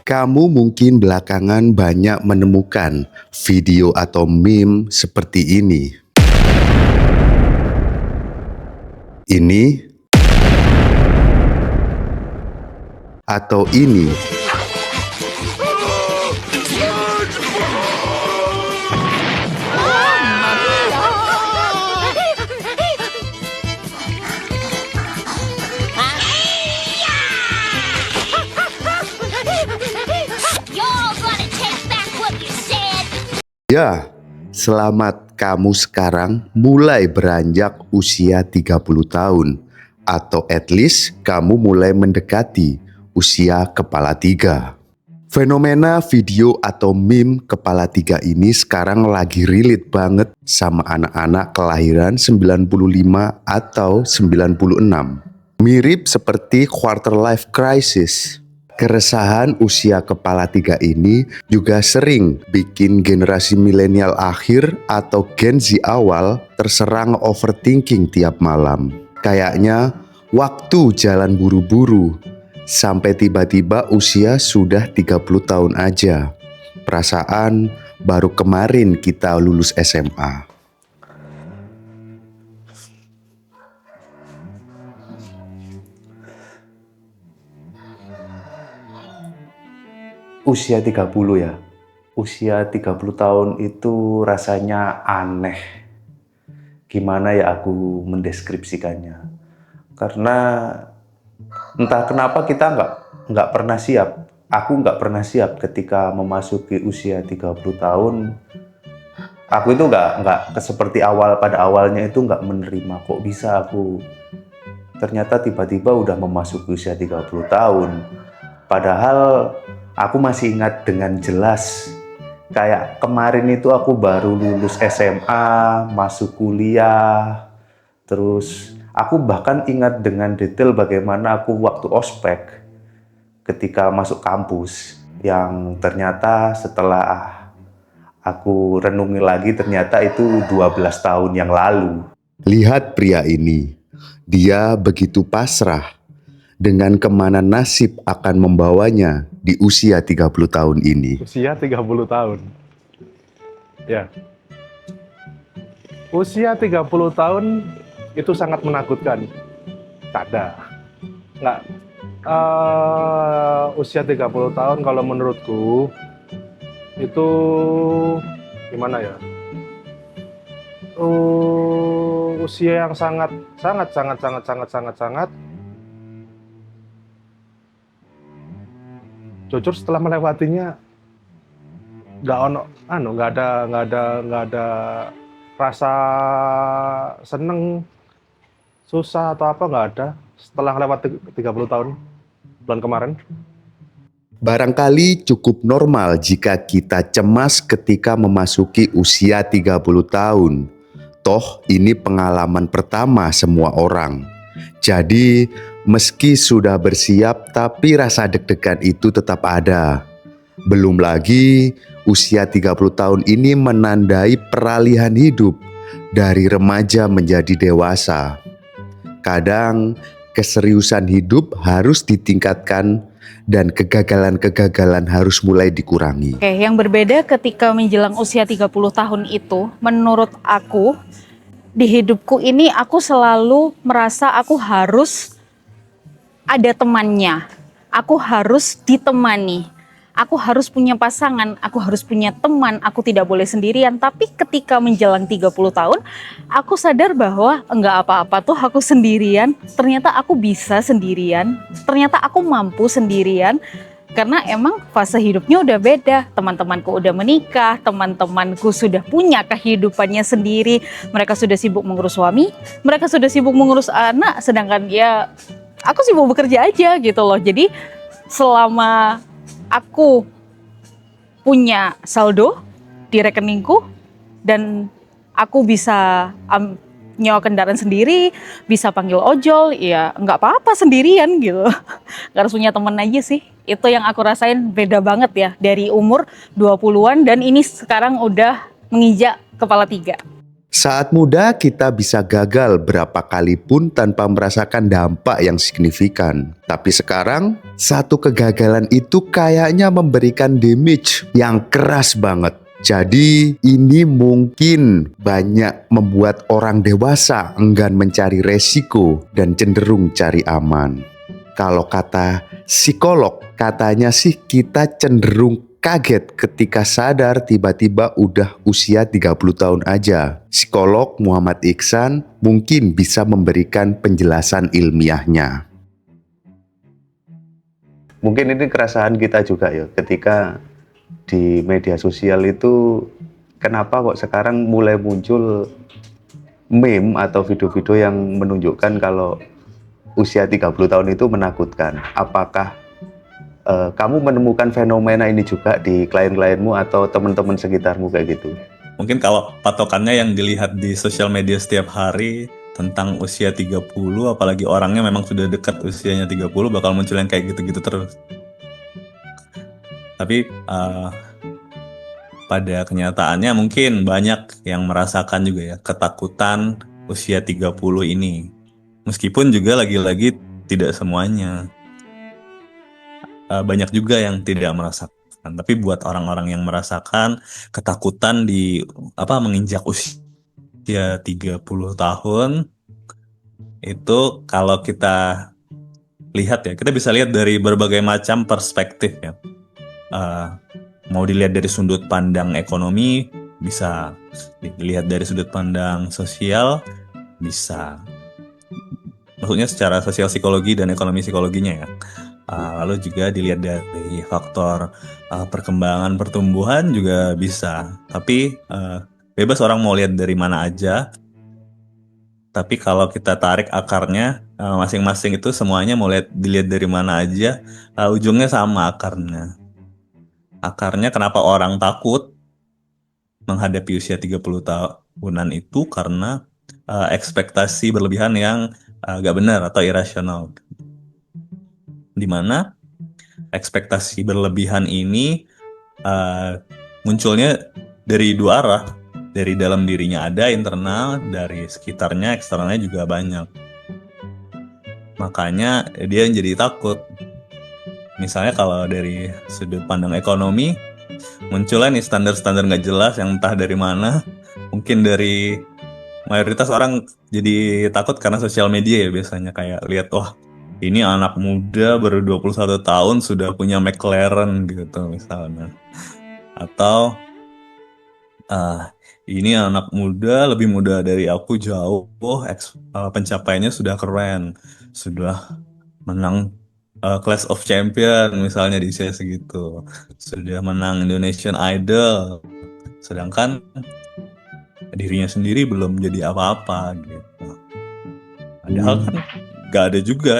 Kamu mungkin belakangan banyak menemukan video atau meme seperti ini. Ini atau ini. Ya, selamat kamu sekarang mulai beranjak usia 30 tahun atau at least kamu mulai mendekati usia kepala tiga. Fenomena video atau meme kepala tiga ini sekarang lagi relate banget sama anak-anak kelahiran 95 atau 96. Mirip seperti quarter life crisis. Keresahan usia kepala tiga ini juga sering bikin generasi milenial akhir atau Gen Z awal terserang overthinking tiap malam. Kayaknya waktu jalan buru-buru, sampai tiba-tiba usia sudah 30 tahun aja. Perasaan baru kemarin kita lulus SMA. Usia 30 ya. Usia 30 tahun itu rasanya aneh. Gimana ya aku mendeskripsikannya? Karena entah kenapa kita nggak pernah siap. Aku nggak pernah siap ketika memasuki usia 30 tahun. Aku itu nggak seperti pada awalnya itu nggak menerima. Kok bisa aku ternyata tiba-tiba udah memasuki usia 30 tahun. Padahal aku masih ingat dengan jelas. Kayak kemarin itu aku baru lulus SMA, masuk kuliah. Terus aku bahkan ingat dengan detail bagaimana aku waktu ospek ketika masuk kampus. Yang ternyata setelah aku renungi lagi ternyata itu 12 tahun yang lalu. Lihat pria ini, dia begitu pasrah dengan kemana nasib akan membawanya di usia 30 tahun ini. Usia 30 tahun. Ya. Usia 30 tahun itu sangat menakutkan. Kada. Nggak. Usia 30 tahun kalau menurutku itu gimana ya? Usia yang sangat jujur setelah melewatinya nggak ada rasa seneng, susah atau apa, nggak ada setelah lewat 30 tahun bulan kemarin. Barangkali cukup normal jika kita cemas ketika memasuki usia 30 tahun. Toh ini pengalaman pertama semua orang. Jadi meski sudah bersiap, tapi rasa deg-degan itu tetap ada. Belum lagi usia 30 tahun ini menandai peralihan hidup dari remaja menjadi dewasa. Kadang keseriusan hidup harus ditingkatkan dan kegagalan-kegagalan harus mulai dikurangi. Oke, yang berbeda ketika menjelang usia 30 tahun itu, menurut aku, di hidupku ini aku selalu merasa aku harus ada temannya, aku harus ditemani, aku harus punya pasangan, aku harus punya teman, aku tidak boleh sendirian. Tapi ketika menjelang 30 tahun, aku sadar bahwa enggak apa-apa tuh aku sendirian, ternyata aku bisa sendirian, ternyata aku mampu sendirian. Karena emang fase hidupnya udah beda, teman-temanku udah menikah, teman-temanku sudah punya kehidupannya sendiri, mereka sudah sibuk mengurus suami, mereka sudah sibuk mengurus anak, sedangkan ya aku sibuk bekerja aja gitu loh. Jadi selama aku punya saldo di rekeningku dan aku bisa nyewa kendaraan sendiri, bisa panggil ojol, ya nggak apa-apa sendirian gitu. Nggak harus punya temen aja sih. Itu yang aku rasain beda banget ya dari umur 20-an dan ini sekarang udah menginjak kepala tiga. Saat muda kita bisa gagal berapa kali pun tanpa merasakan dampak yang signifikan. Tapi sekarang, satu kegagalan itu kayaknya memberikan damage yang keras banget. Jadi ini mungkin banyak membuat orang dewasa enggan mencari resiko dan cenderung cari aman. Kalau kata psikolog, katanya sih kita cenderung kaget ketika sadar tiba-tiba udah usia 30 tahun aja. Psikolog Muhammad Iksan mungkin bisa memberikan penjelasan ilmiahnya. Mungkin ini keresahan kita juga ya, ketika di media sosial itu kenapa kok sekarang mulai muncul meme atau video-video yang menunjukkan kalau usia 30 tahun itu menakutkan. Apakah kamu menemukan fenomena ini juga di klien-klienmu atau teman-teman sekitarmu kayak gitu? Mungkin kalau patokannya yang dilihat di sosial media setiap hari tentang usia 30, apalagi orangnya memang sudah dekat usianya 30, bakal muncul yang kayak gitu-gitu terus. Tapi pada kenyataannya mungkin banyak yang merasakan juga ya ketakutan usia 30 ini. Meskipun juga lagi-lagi tidak semuanya. Banyak juga yang tidak merasakan. Tapi buat orang-orang yang merasakan ketakutan di menginjak usia 30 tahun, itu kalau kita lihat ya, kita bisa lihat dari berbagai macam perspektif ya. Mau dilihat dari sudut pandang ekonomi, bisa dilihat dari sudut pandang sosial, bisa. Maksudnya secara sosial psikologi dan ekonomi psikologinya ya. Lalu juga dilihat dari faktor perkembangan pertumbuhan juga bisa. Tapi bebas orang mau lihat dari mana aja. Tapi kalau kita tarik akarnya, masing-masing itu semuanya mau dilihat dari mana aja, ujungnya sama akarnya. Akarnya kenapa orang takut menghadapi usia 30 tahunan itu karena ekspektasi berlebihan yang gak benar atau irasional. Di mana ekspektasi berlebihan ini munculnya dari dua arah. Dari dalam dirinya ada internal, dari sekitarnya eksternalnya juga banyak. Makanya dia jadi takut. Misalnya kalau dari sudut pandang ekonomi, munculnya nih standar-standar gak jelas yang entah dari mana. Mungkin dari mayoritas orang jadi takut karena sosial media ya biasanya. Kayak lihat, wah ini anak muda baru 21 tahun sudah punya McLaren gitu misalnya. Atau ini anak muda, lebih muda dari aku jauh, pencapaiannya sudah keren, sudah menang Clash of Champion misalnya di usia segitu, sudah menang Indonesian Idol, sedangkan dirinya sendiri belum jadi apa-apa gitu. Padahal kan gak ada juga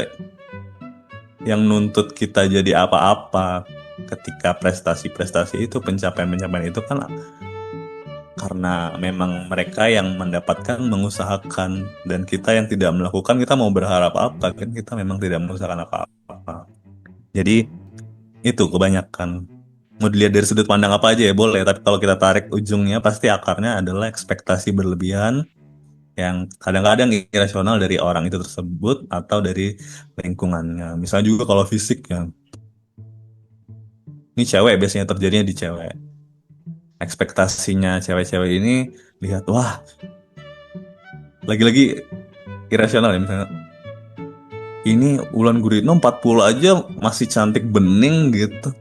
yang nuntut kita jadi apa-apa ketika prestasi-prestasi itu, pencapaian-pencapaian itu kan karena memang mereka yang mendapatkan, mengusahakan, dan kita yang tidak melakukan, kita mau berharap apa? Kan kita memang tidak mengusahakan apa-apa. Jadi itu kebanyakan. Mau dilihat dari sudut pandang apa aja ya boleh, tapi kalau kita tarik ujungnya pasti akarnya adalah ekspektasi berlebihan yang kadang-kadang irasional dari orang itu tersebut atau dari lingkungannya. Misalnya juga kalau fisik ya, ini cewek biasanya terjadinya di cewek. Ekspektasinya cewek-cewek ini lihat, wah lagi-lagi irasional ya, misalnya ini Wulan Guritno 40 aja masih cantik bening gitu,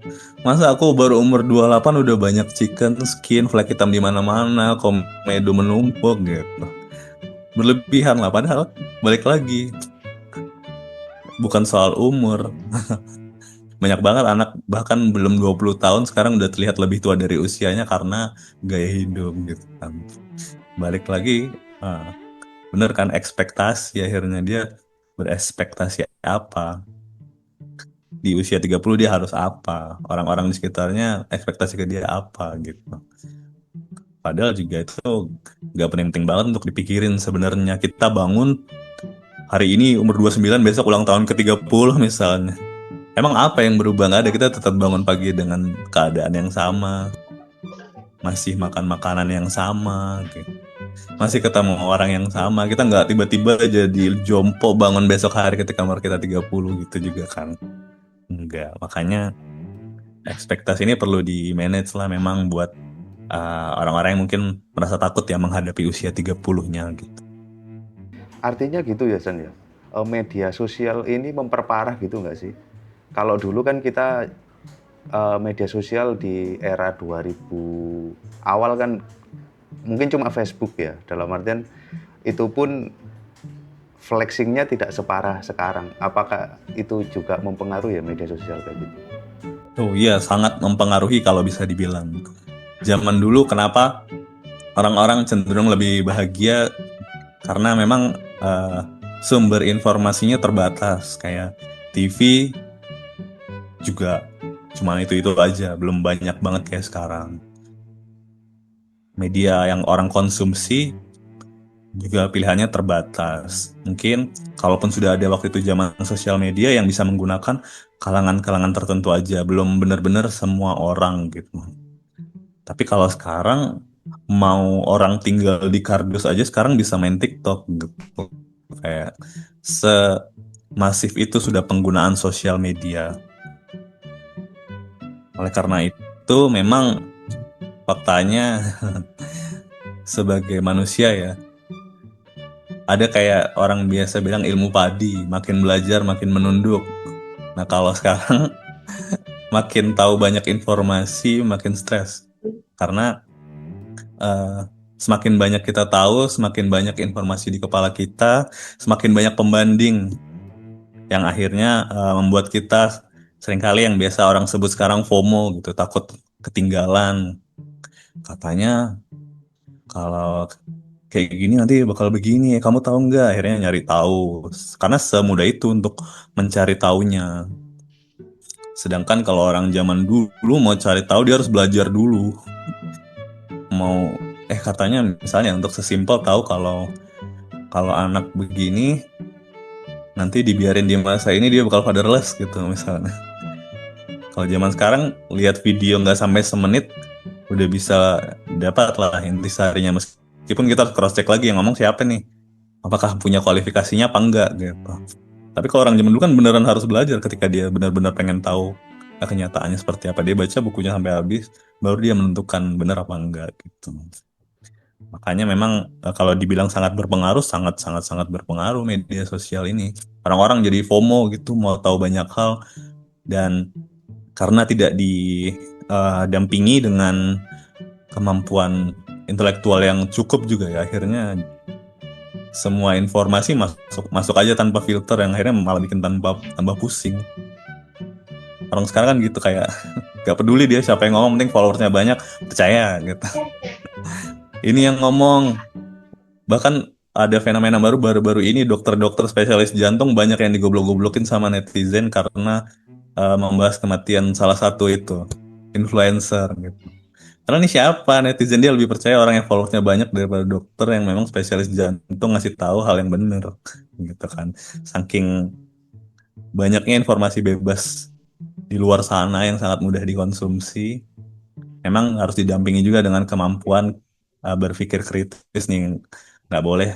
masa aku baru umur 28 udah banyak chicken skin, flek hitam di mana-mana, komedo menumpuk gitu, berlebihan lah. Padahal balik lagi bukan soal umur. Banyak banget anak bahkan belum 20 tahun sekarang udah terlihat lebih tua dari usianya karena gaya hidup gitu kan. Balik lagi, bener kan, ekspektasi, akhirnya dia berespektasi apa. Di usia 30 dia harus apa, orang-orang di sekitarnya ekspektasi ke dia apa gitu. Padahal juga itu gak penting banget untuk dipikirin sebenarnya. Kita bangun hari ini umur 29, besok ulang tahun ke-30 misalnya. Emang apa yang berubah? Nggak ada, kita tetap bangun pagi dengan keadaan yang sama, masih makan makanan yang sama gitu. masih ketemu orang yang sama. Kita nggak tiba-tiba jadi jompo bangun besok hari ketika umur kita 30 gitu juga kan. Enggak, makanya ekspektasi ini perlu di-manage lah memang buat orang-orang yang mungkin merasa takut ya menghadapi usia 30-nya gitu. Artinya gitu ya, Sen ya. Media sosial ini memperparah gitu nggak sih? Kalau dulu kan kita media sosial di era 2000 awal kan mungkin cuma Facebook ya. Dalam artian itu pun flexingnya tidak separah sekarang. Apakah itu juga mempengaruhi ya media sosial kayak gitu? Oh iya, sangat mempengaruhi kalau bisa dibilang. Zaman dulu kenapa orang-orang cenderung lebih bahagia karena memang sumber informasinya terbatas, kayak TV juga cuma itu aja, belum banyak banget kayak sekarang. Media yang orang konsumsi juga pilihannya terbatas. Mungkin kalaupun sudah ada waktu itu zaman sosial media yang bisa menggunakan kalangan-kalangan tertentu aja, belum benar-benar semua orang gitu. Tapi kalau sekarang mau orang tinggal di kardus aja sekarang bisa main TikTok gitu. Kayak semasif itu sudah penggunaan sosial media. Oleh karena itu memang faktanya sebagai manusia ya, ada kayak orang biasa bilang ilmu padi, makin belajar makin menunduk. Nah kalau sekarang makin tahu banyak informasi makin stres. Karena semakin banyak kita tahu, semakin banyak informasi di kepala kita, semakin banyak pembanding yang akhirnya membuat kita seringkali yang biasa orang sebut sekarang FOMO gitu, takut ketinggalan. Katanya kalau kayak gini nanti bakal begini, kamu tahu nggak? Akhirnya nyari tahu, karena semudah itu untuk mencari tahunya. Sedangkan kalau orang zaman dulu mau cari tahu dia harus belajar dulu. Mau katanya misalnya untuk sesimpel tahu kalau anak begini nanti dibiarin di masa ini dia bakal fatherless gitu misalnya. Kalau zaman sekarang lihat video nggak sampai semenit udah bisa dapat lah intisarinya, meskipun kita cross check lagi yang ngomong siapa nih, apakah punya kualifikasinya apa enggak gitu. Tapi kalau orang zaman dulu kan beneran harus belajar ketika dia benar-benar pengen tahu kenyataannya seperti apa, dia baca bukunya sampai habis baru dia menentukan benar apa enggak gitu. Makanya memang kalau dibilang sangat berpengaruh, sangat berpengaruh media sosial ini. Orang-orang jadi FOMO gitu, mau tahu banyak hal, dan karena tidak didampingi dengan kemampuan intelektual yang cukup juga ya, akhirnya semua informasi masuk aja tanpa filter, yang akhirnya malah bikin tambah pusing. Orang sekarang kan gitu, kayak gak peduli dia siapa yang ngomong, penting followersnya banyak, percaya gitu. Ini yang ngomong. Bahkan ada fenomena baru-baru ini, dokter-dokter spesialis jantung banyak yang digoblok-goblokin sama netizen karena membahas kematian salah satu itu influencer gitu. Karena ini siapa, netizen dia lebih percaya orang yang followersnya banyak daripada dokter yang memang spesialis jantung ngasih tahu hal yang benar gitu kan. Saking banyaknya informasi bebas di luar sana yang sangat mudah dikonsumsi, memang harus didampingi juga dengan kemampuan berpikir kritis nih. Nggak boleh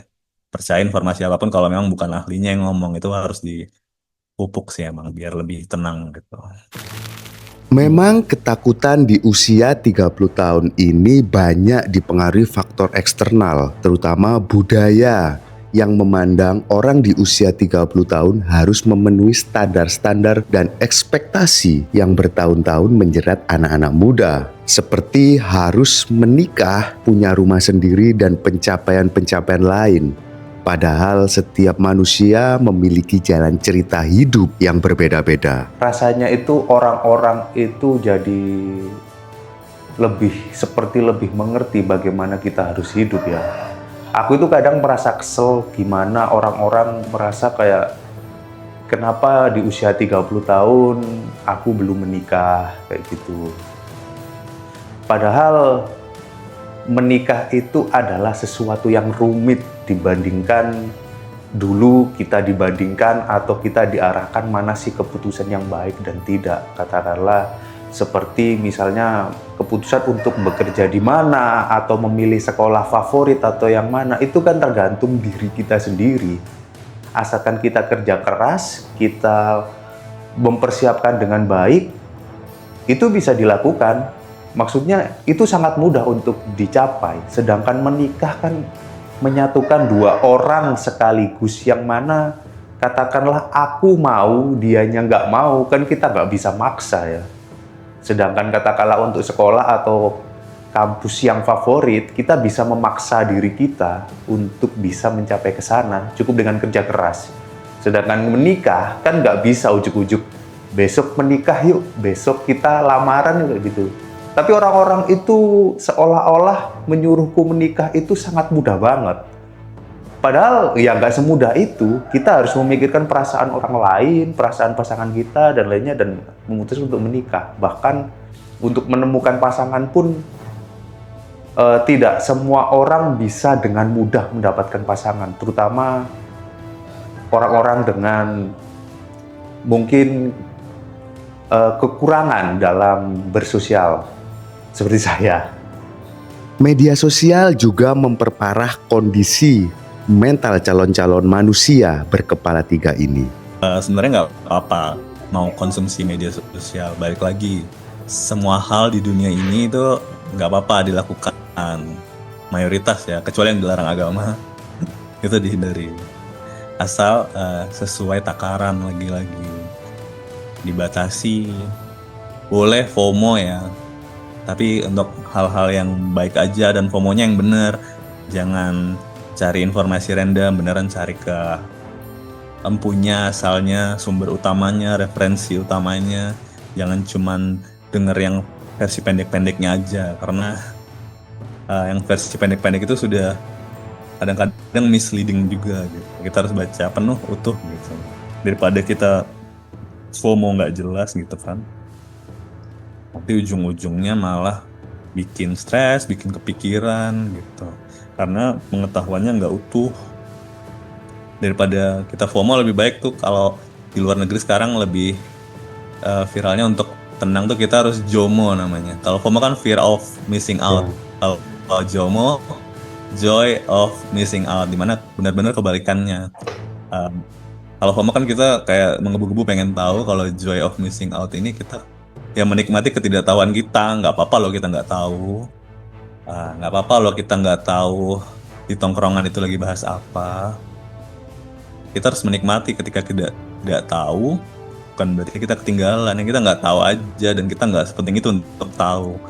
percaya informasi apapun kalau memang bukan ahlinya yang ngomong, itu harus dipupuk sih emang biar lebih tenang gitu. Memang ketakutan di usia 30 tahun ini banyak dipengaruhi faktor eksternal, terutama budaya yang memandang orang di usia 30 tahun harus memenuhi standar-standar dan ekspektasi yang bertahun-tahun menjerat anak-anak muda. Seperti harus menikah, punya rumah sendiri, dan pencapaian-pencapaian lain. Padahal setiap manusia memiliki jalan cerita hidup yang berbeda-beda. Rasanya itu orang-orang itu jadi seperti lebih mengerti bagaimana kita harus hidup ya. Aku itu kadang merasa kesel gimana orang-orang merasa kayak kenapa di usia 30 tahun aku belum menikah kayak gitu. Padahal menikah itu adalah sesuatu yang rumit dibandingkan dulu kita dibandingkan atau kita diarahkan mana sih keputusan yang baik dan tidak. Katakanlah Seperti misalnya keputusan untuk bekerja di mana atau memilih sekolah favorit atau yang mana, itu kan tergantung diri kita sendiri. Asalkan kita kerja keras, kita mempersiapkan dengan baik, itu bisa dilakukan. Maksudnya itu sangat mudah untuk dicapai. Sedangkan menikah kan menyatukan dua orang sekaligus, yang mana katakanlah aku mau, dianya nggak mau, kan kita nggak bisa maksa ya. Sedangkan katakanlah untuk sekolah atau kampus yang favorit, kita bisa memaksa diri kita untuk bisa mencapai ke sana, cukup dengan kerja keras. Sedangkan menikah kan nggak bisa ujuk-ujuk, besok menikah yuk, besok kita lamaran yuk, gitu. Tapi orang-orang itu seolah-olah menyuruhku menikah itu sangat mudah banget. Padahal ya nggak semudah itu. Kita harus memikirkan perasaan orang lain, perasaan pasangan kita dan lainnya, dan memutuskan untuk menikah. Bahkan untuk menemukan pasangan pun tidak semua orang bisa dengan mudah mendapatkan pasangan. Terutama orang-orang dengan mungkin kekurangan dalam bersosial seperti saya. Media sosial juga memperparah kondisi mental calon-calon manusia berkepala 3 ini. Sebenarnya nggak apa mau konsumsi media sosial. Balik lagi, semua hal di dunia ini itu nggak apa-apa dilakukan. Mayoritas ya, kecuali yang dilarang agama, itu dihindari. Asal sesuai takaran, lagi-lagi dibatasi. Boleh FOMO ya, tapi untuk hal-hal yang baik aja, dan FOMO-nya yang bener. Jangan cari informasi random, beneran cari ke empunya, asalnya, sumber utamanya, referensi utamanya. Jangan cuman denger yang versi pendek-pendeknya aja, karena yang versi pendek-pendek itu sudah kadang-kadang misleading juga gitu. Kita harus baca penuh, utuh gitu, daripada kita FOMO nggak jelas gitu kan. Tapi ujung-ujungnya malah bikin stres, bikin kepikiran gitu, karena pengetahuannya nggak utuh. Daripada kita FOMO, lebih baik tuh kalau di luar negeri sekarang lebih viralnya untuk tenang tuh kita harus JOMO namanya. Kalau FOMO kan fear of missing out. Kalau JOMO, joy of missing out, dimana benar-benar kebalikannya. Kalau FOMO kan kita kayak menggebu-gebu pengen tahu. Kalau joy of missing out ini kita ya menikmati ketidaktahuan kita. Nggak apa-apa loh kita nggak tahu. Nggak apa-apa loh kita nggak tahu di tongkrongan itu lagi bahas apa. Kita harus menikmati ketika kita tidak tahu, bukan berarti kita ketinggalan. Yang kita nggak tahu aja, dan kita nggak sepenting itu untuk tahu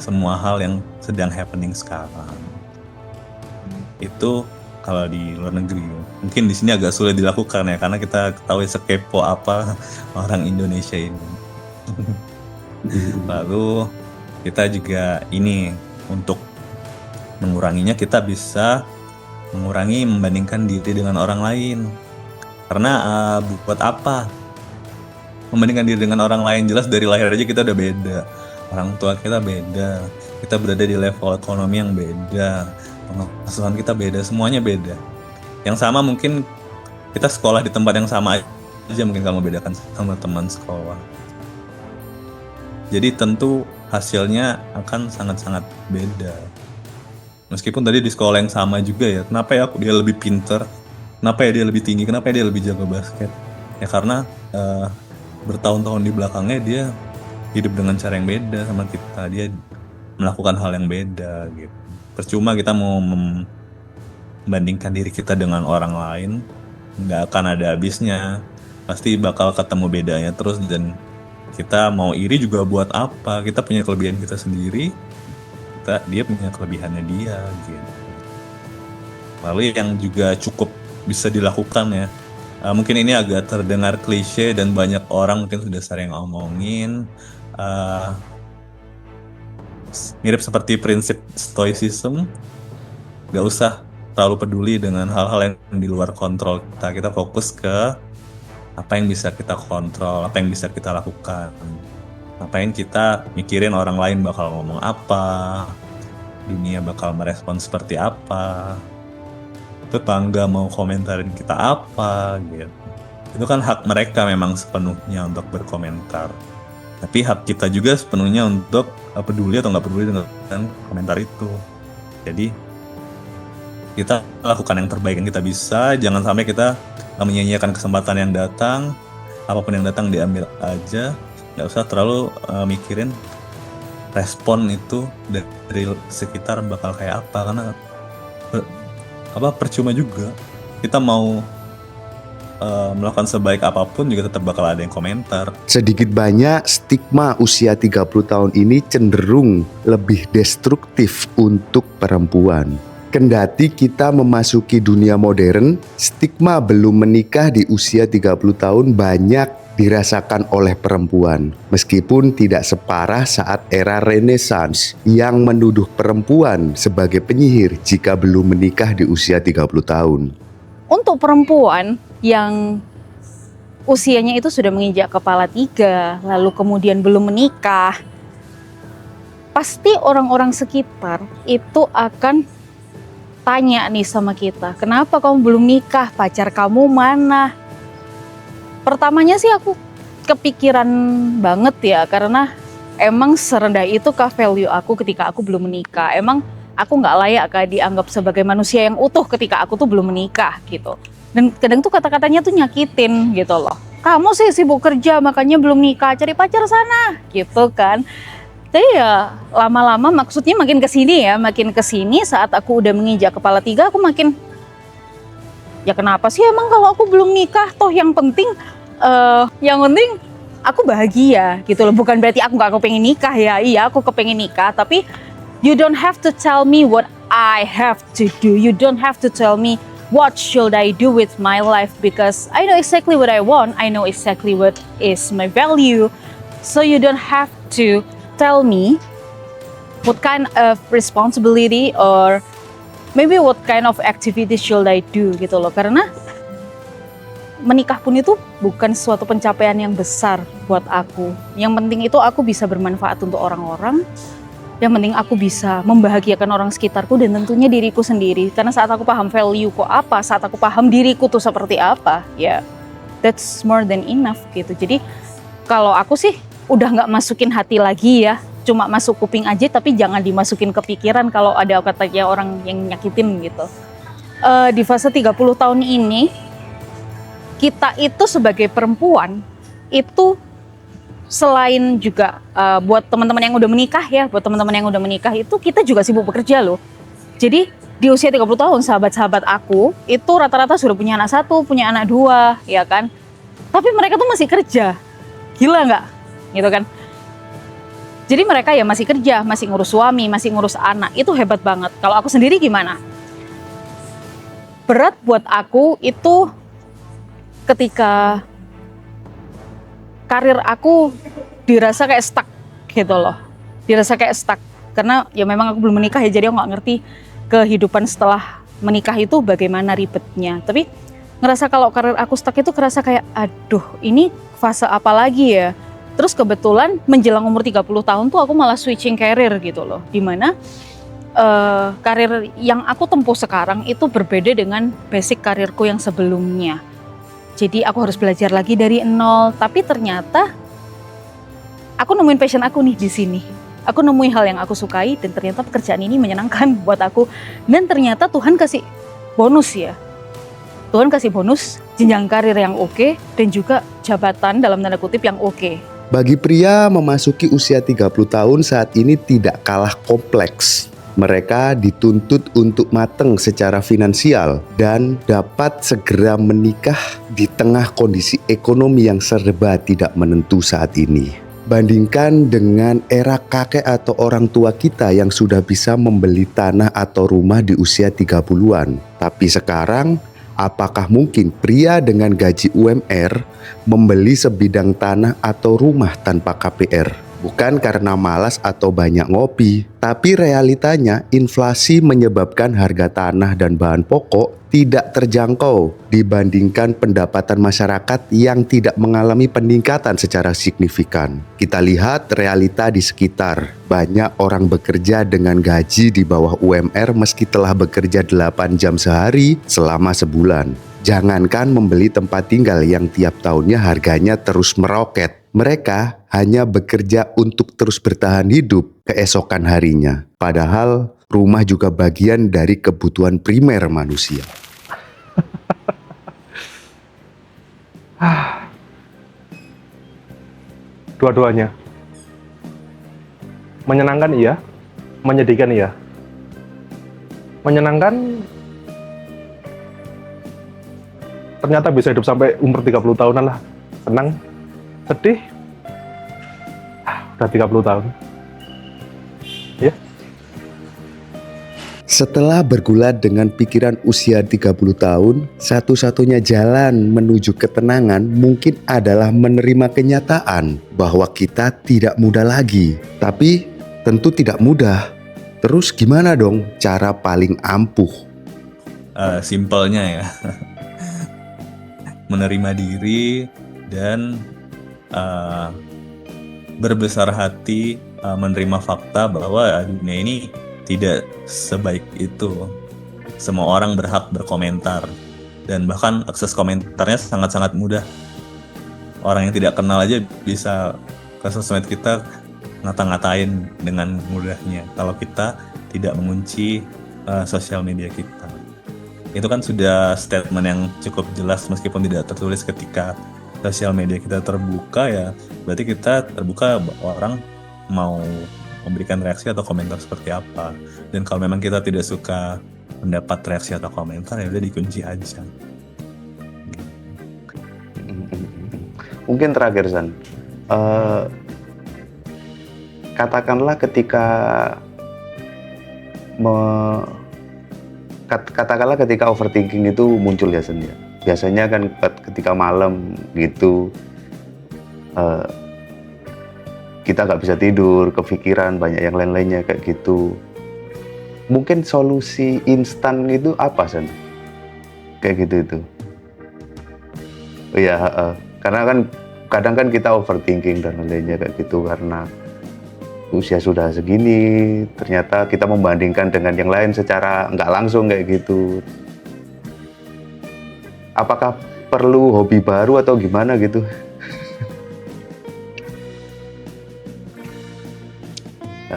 semua hal yang sedang happening sekarang. Itu kalau di luar negeri. Mungkin di sini agak sulit dilakukan ya, karena kita ketahui sekepo apa orang Indonesia ini. Lalu kita juga ini, untuk menguranginya kita bisa mengurangi membandingkan diri dengan orang lain. Karena buat apa membandingkan diri dengan orang lain? Jelas dari lahir aja kita udah beda, orang tua kita beda, kita berada di level ekonomi yang beda, pengasuhan kita beda, semuanya beda. Yang sama mungkin kita sekolah di tempat yang sama aja, mungkin kamu bedakan sama teman sekolah. Jadi tentu hasilnya akan sangat-sangat beda. Meskipun tadi di sekolah yang sama juga ya, kenapa ya dia lebih pinter, kenapa ya dia lebih tinggi, kenapa ya dia lebih jago basket? Ya karena bertahun-tahun di belakangnya dia hidup dengan cara yang beda sama kita, dia melakukan hal yang beda gitu. Percuma kita mau membandingkan diri kita dengan orang lain, nggak akan ada habisnya, pasti bakal ketemu bedanya terus. Dan kita mau iri juga buat apa? Kita punya kelebihan kita sendiri, dia punya kelebihannya dia gitu. Lalu yang juga cukup bisa dilakukan ya, mungkin ini agak terdengar klise dan banyak orang mungkin sudah sering ngomongin, mirip seperti prinsip stoicism. Gak usah terlalu peduli dengan hal-hal yang di luar kontrol kita. Kita fokus ke apa yang bisa kita kontrol, apa yang bisa kita lakukan. Ngapain kita mikirin orang lain bakal ngomong apa, dunia bakal merespon seperti apa, tetangga mau komentarin kita apa gitu. Itu kan hak mereka memang sepenuhnya untuk berkomentar. Tapi hak kita juga sepenuhnya untuk peduli atau nggak peduli dengan komentar itu. Jadi kita lakukan yang terbaik yang kita bisa, jangan sampai kita menyia-nyiakan kesempatan yang datang. Apapun yang datang diambil aja, nggak usah terlalu mikirin respon itu dari sekitar bakal kayak apa, karena percuma juga kita mau melakukan sebaik apapun juga tetap bakal ada yang komentar. Sedikit banyak stigma usia 30 tahun ini cenderung lebih destruktif untuk perempuan. Kendati kita memasuki dunia modern, stigma belum menikah di usia 30 tahun banyak dirasakan oleh perempuan. Meskipun tidak separah saat era Renaissance yang menuduh perempuan sebagai penyihir jika belum menikah di usia 30 tahun. Untuk perempuan yang usianya itu sudah menginjak kepala 3, lalu kemudian belum menikah, pasti orang-orang sekitar itu akan tanya nih sama kita, kenapa kamu belum nikah, pacar kamu mana? Pertamanya sih aku kepikiran banget ya, karena emang serendah itu kah value aku ketika aku belum menikah. Emang aku nggak layak kah dianggap sebagai manusia yang utuh ketika aku tuh belum menikah gitu. Dan kadang tuh kata-katanya tuh nyakitin gitu loh. Kamu sih sibuk kerja makanya belum nikah, cari pacar sana gitu kan. Tapi ya lama-lama maksudnya makin kesini saat aku udah menginjak kepala 3 aku makin ya kenapa sih emang kalau aku belum nikah, toh yang penting aku bahagia gitu loh. Bukan berarti aku nggak kepengen nikah ya, iya aku kepengen nikah, tapi you don't have to tell me what I have to do. You don't have to tell me what should I do with my life, because I know exactly what I want. I know exactly what is my value. So you don't have to tell me what kind of responsibility or maybe what kind of activity should I do gitu loh. Karena menikah pun itu bukan suatu pencapaian yang besar buat aku. Yang penting itu aku bisa bermanfaat untuk orang-orang. Yang penting aku bisa membahagiakan orang sekitarku dan tentunya diriku sendiri. Karena saat aku paham value ku apa, saat aku paham diriku tuh seperti apa, ya that's more than enough gitu. Jadi kalau aku sih udah nggak masukin hati lagi ya, cuma masuk kuping aja, tapi jangan dimasukin ke pikiran kalau ada katanya orang yang nyakitin gitu. Di fase 30 tahun ini, kita itu sebagai perempuan itu selain juga buat teman-teman yang udah menikah ya, buat teman-teman yang udah menikah itu kita juga sibuk bekerja loh. Jadi di usia 30 tahun sahabat-sahabat aku itu rata-rata sudah punya anak 1, punya anak 2 ya kan. Tapi mereka tuh masih kerja. Gila nggak? Gitu kan. Jadi mereka ya masih kerja, masih ngurus suami, masih ngurus anak. Itu hebat banget. Kalau aku sendiri gimana? Berat buat aku itu ketika karir aku dirasa kayak stuck gitu loh. Dirasa kayak stuck. Karena ya memang aku belum menikah ya, jadi aku gak ngerti kehidupan setelah menikah itu bagaimana ribetnya. Tapi ngerasa kalau karir aku stuck itu kerasa kayak aduh ini fase apa lagi ya. Terus kebetulan menjelang umur 30 tahun tuh aku malah switching karir gitu loh. Dimana karir yang aku tempuh sekarang itu berbeda dengan basic karirku yang sebelumnya. Jadi aku harus belajar lagi dari nol, tapi ternyata aku nemuin passion aku nih di sini. Aku nemuin hal yang aku sukai dan ternyata pekerjaan ini menyenangkan buat aku. Dan ternyata Tuhan kasih bonus ya. Tuhan kasih bonus jenjang karir yang oke dan juga jabatan dalam tanda kutip yang oke. Bagi pria memasuki usia 30 tahun saat ini tidak kalah kompleks. Mereka dituntut untuk matang secara finansial dan dapat segera menikah di tengah kondisi ekonomi yang serba tidak menentu saat ini. Bandingkan dengan era kakek atau orang tua kita yang sudah bisa membeli tanah atau rumah di usia 30-an. Tapi sekarang, apakah mungkin pria dengan gaji UMR membeli sebidang tanah atau rumah tanpa KPR? Bukan karena malas atau banyak ngopi, tapi realitanya inflasi menyebabkan harga tanah dan bahan pokok tidak terjangkau dibandingkan pendapatan masyarakat yang tidak mengalami peningkatan secara signifikan. Kita lihat realita di sekitar. Banyak orang bekerja dengan gaji di bawah UMR meski telah bekerja 8 jam sehari selama sebulan. Jangankan membeli tempat tinggal yang tiap tahunnya harganya terus meroket. Mereka hanya bekerja untuk terus bertahan hidup keesokan harinya. Padahal rumah juga bagian dari kebutuhan primer manusia. Dua-duanya. Menyenangkan iya, menyedihkan iya. Menyenangkan ternyata bisa hidup sampai umur 30 tahunan lah. Senang, sedih, udah 30 tahun. Ya. Setelah bergulat dengan pikiran usia 30 tahun, satu-satunya jalan menuju ketenangan mungkin adalah menerima kenyataan bahwa kita tidak muda lagi. Tapi tentu tidak mudah. Terus gimana dong cara paling ampuh? Simpelnya ya, menerima diri dan berbesar hati, menerima fakta bahwa dunia ini tidak sebaik itu. Semua orang berhak berkomentar dan bahkan akses komentarnya sangat-sangat mudah. Orang yang tidak kenal aja bisa ke sosmed kita ngata-ngatain dengan mudahnya kalau kita tidak mengunci sosial media kita. Itu kan sudah statement yang cukup jelas meskipun tidak tertulis ketika sosial media kita terbuka ya. Berarti kita terbuka orang mau memberikan reaksi atau komentar seperti apa. Dan kalau memang kita tidak suka mendapat reaksi atau komentar ya udah dikunci aja. Mungkin terakhir San, katakanlah katakanlah ketika overthinking itu muncul ya San ya. Biasanya kan ketika malam gitu kita nggak bisa tidur, kepikiran banyak yang lain-lainnya kayak gitu. Mungkin solusi instan itu apa San? Kayak gitu itu. Oh ya, karena kan kadang kan kita overthinking dan lain-lainnya kayak gitu karena usia sudah segini, ternyata kita membandingkan dengan yang lain secara nggak langsung kayak gitu. Apakah perlu hobi baru atau gimana gitu?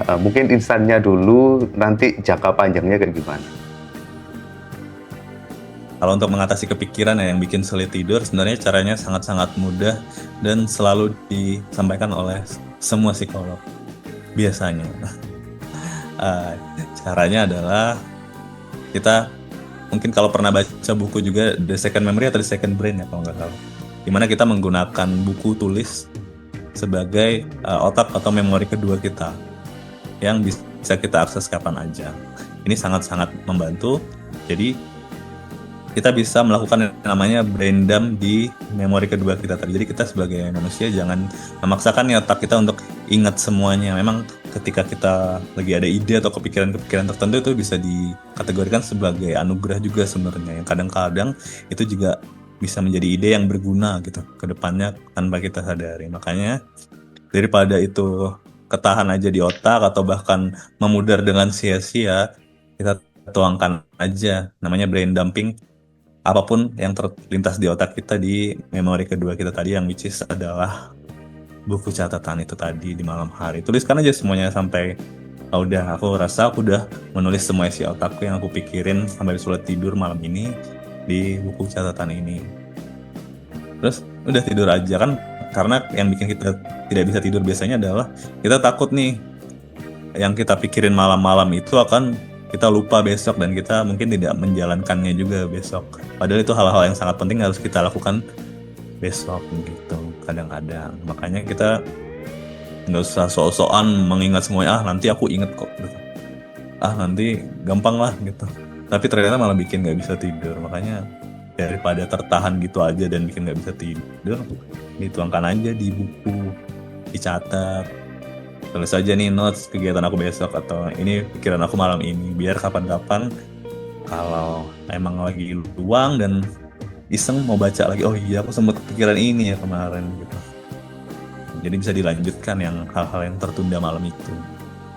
Mungkin instannya dulu, nanti jangka panjangnya kayak gimana? Kalau untuk mengatasi kepikiran yang bikin sulit tidur, sebenarnya caranya sangat-sangat mudah dan selalu disampaikan oleh semua psikolog. Biasanya, caranya adalah kita mungkin kalau pernah baca buku juga The Second Memory atau The Second Brain ya kalau nggak salah, dimana kita menggunakan buku tulis sebagai otak atau memori kedua kita yang bisa kita akses kapan aja. Ini sangat-sangat membantu. Jadi kita bisa melakukan yang namanya brain dump di memori kedua kita tadi. Jadi kita sebagai manusia jangan memaksakan nih otak kita untuk ingat semuanya. Memang ketika kita lagi ada ide atau kepikiran-kepikiran tertentu itu bisa dikategorikan sebagai anugerah juga sebenarnya. Yang kadang-kadang itu juga bisa menjadi ide yang berguna gitu ke depannya tanpa kita sadari. Makanya daripada itu ketahan aja di otak atau bahkan memudar dengan sia-sia, kita tuangkan aja namanya brain dumping apapun yang terlintas di otak kita di memori kedua kita tadi, yang which is adalah buku catatan itu tadi di malam hari. Tuliskan aja semuanya sampai udah aku rasa aku udah menulis semua isi otakku yang aku pikirin sampai sulit tidur malam ini di buku catatan ini. Terus udah tidur aja kan. Karena yang bikin kita tidak bisa tidur biasanya adalah kita takut nih yang kita pikirin malam-malam itu akan kita lupa besok dan kita mungkin tidak menjalankannya juga besok. Padahal itu hal-hal yang sangat penting harus kita lakukan besok gitu kadang-kadang. Makanya kita nggak usah sok-sokan mengingat semuanya, nanti aku inget kok gitu. Nanti gampang lah gitu. Tapi ternyata malah bikin nggak bisa tidur. Makanya daripada tertahan gitu aja dan bikin nggak bisa tidur, dituangkan aja di buku, dicatat, tulis aja nih notes kegiatan aku besok atau ini pikiran aku malam ini, biar kapan-kapan kalau emang lagi luang dan iseng mau baca lagi, oh iya aku sempat kepikiran ini ya kemarin gitu. Jadi bisa dilanjutkan yang hal-hal yang tertunda malam itu.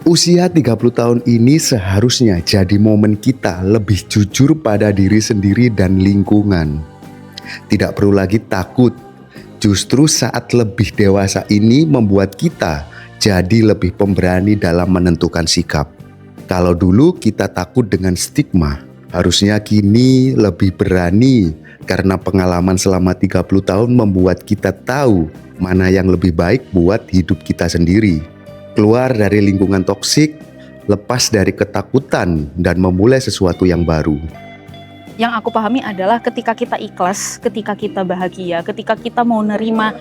Usia 30 tahun ini seharusnya jadi momen kita lebih jujur pada diri sendiri dan lingkungan. Tidak perlu lagi takut. Justru saat lebih dewasa ini membuat kita jadi lebih pemberani dalam menentukan sikap. Kalau dulu kita takut dengan stigma, harusnya kini lebih berani karena pengalaman selama 30 tahun membuat kita tahu mana yang lebih baik buat hidup kita sendiri. Keluar dari lingkungan toksik, lepas dari ketakutan dan memulai sesuatu yang baru. Yang aku pahami adalah ketika kita ikhlas, ketika kita bahagia, ketika kita mau nerima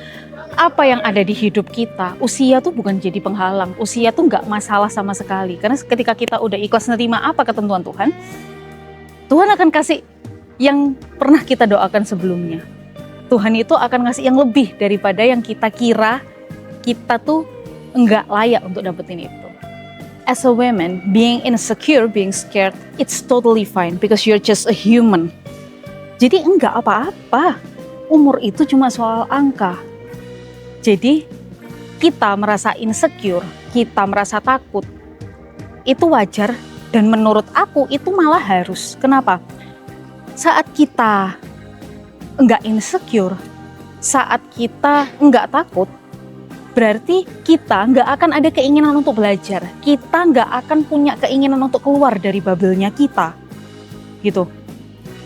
apa yang ada di hidup kita, usia tuh bukan jadi penghalang, usia tuh nggak masalah sama sekali. Karena ketika kita udah ikhlas nerima apa ketentuan Tuhan, Tuhan akan kasih yang pernah kita doakan sebelumnya. Tuhan itu akan ngasih yang lebih daripada yang kita kira kita tuh nggak layak untuk dapetin itu. As a woman, being insecure, being scared, it's totally fine because you're just a human. Jadi enggak apa-apa, umur itu cuma soal angka. Jadi kita merasa insecure, kita merasa takut, itu wajar dan menurut aku itu malah harus. Kenapa? Saat kita enggak insecure, saat kita enggak takut, berarti kita nggak akan ada keinginan untuk belajar. Kita nggak akan punya keinginan untuk keluar dari bubble-nya kita. Gitu.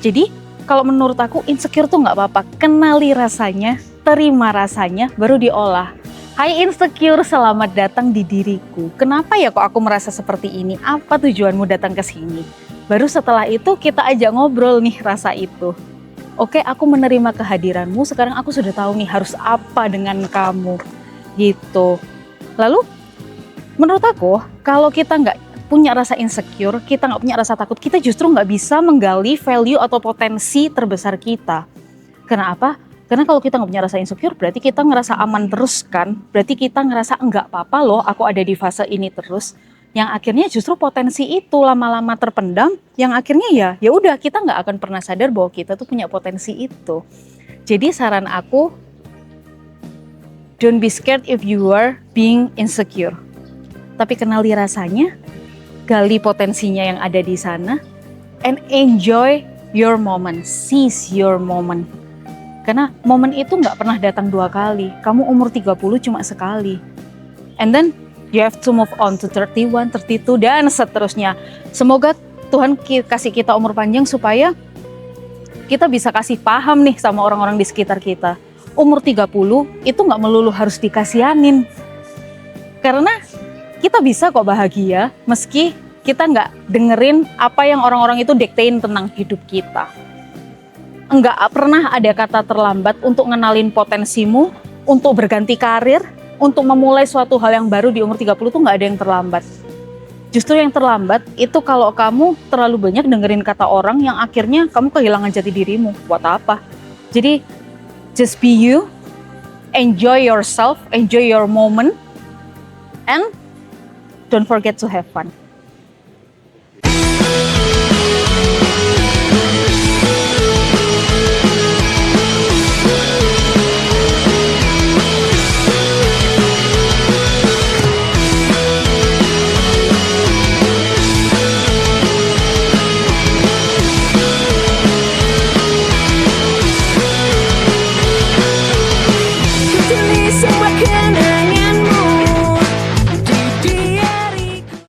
Jadi, kalau menurut aku insecure tuh nggak apa-apa. Kenali rasanya, terima rasanya, baru diolah. Hai insecure, selamat datang di diriku. Kenapa ya kok aku merasa seperti ini? Apa tujuanmu datang ke sini? Baru setelah itu kita ajak ngobrol nih rasa itu. Oke, aku menerima kehadiranmu, sekarang aku sudah tahu nih harus apa dengan kamu. Gitu. Lalu menurut aku kalau kita nggak punya rasa insecure, kita nggak punya rasa takut, kita justru nggak bisa menggali value atau potensi terbesar kita. Kenapa? Karena kalau kita nggak punya rasa insecure berarti kita ngerasa aman terus kan, berarti kita ngerasa nggak apa-apa loh aku ada di fase ini terus, yang akhirnya justru potensi itu lama-lama terpendam, yang akhirnya ya udah kita nggak akan pernah sadar bahwa kita tuh punya potensi itu. Jadi saran aku, don't be scared if you are being insecure. Tapi kenali rasanya, gali potensinya yang ada di sana, and enjoy your moment, seize your moment. Karena momen itu nggak pernah datang 2 kali. Kamu umur 30 cuma sekali. And then you have to move on to 31, 32, dan seterusnya. Semoga Tuhan kasih kita umur panjang supaya kita bisa kasih paham nih sama orang-orang di sekitar kita. Umur 30 itu nggak melulu harus dikasihanin. Karena kita bisa kok bahagia meski kita nggak dengerin apa yang orang-orang itu diktein tentang hidup kita. Nggak pernah ada kata terlambat untuk ngenalin potensimu, untuk berganti karir, untuk memulai suatu hal yang baru di umur 30 tuh nggak ada yang terlambat. Justru yang terlambat itu kalau kamu terlalu banyak dengerin kata orang yang akhirnya kamu kehilangan jati dirimu. Buat apa? Jadi just be you, enjoy yourself, enjoy your moment, and don't forget to have fun.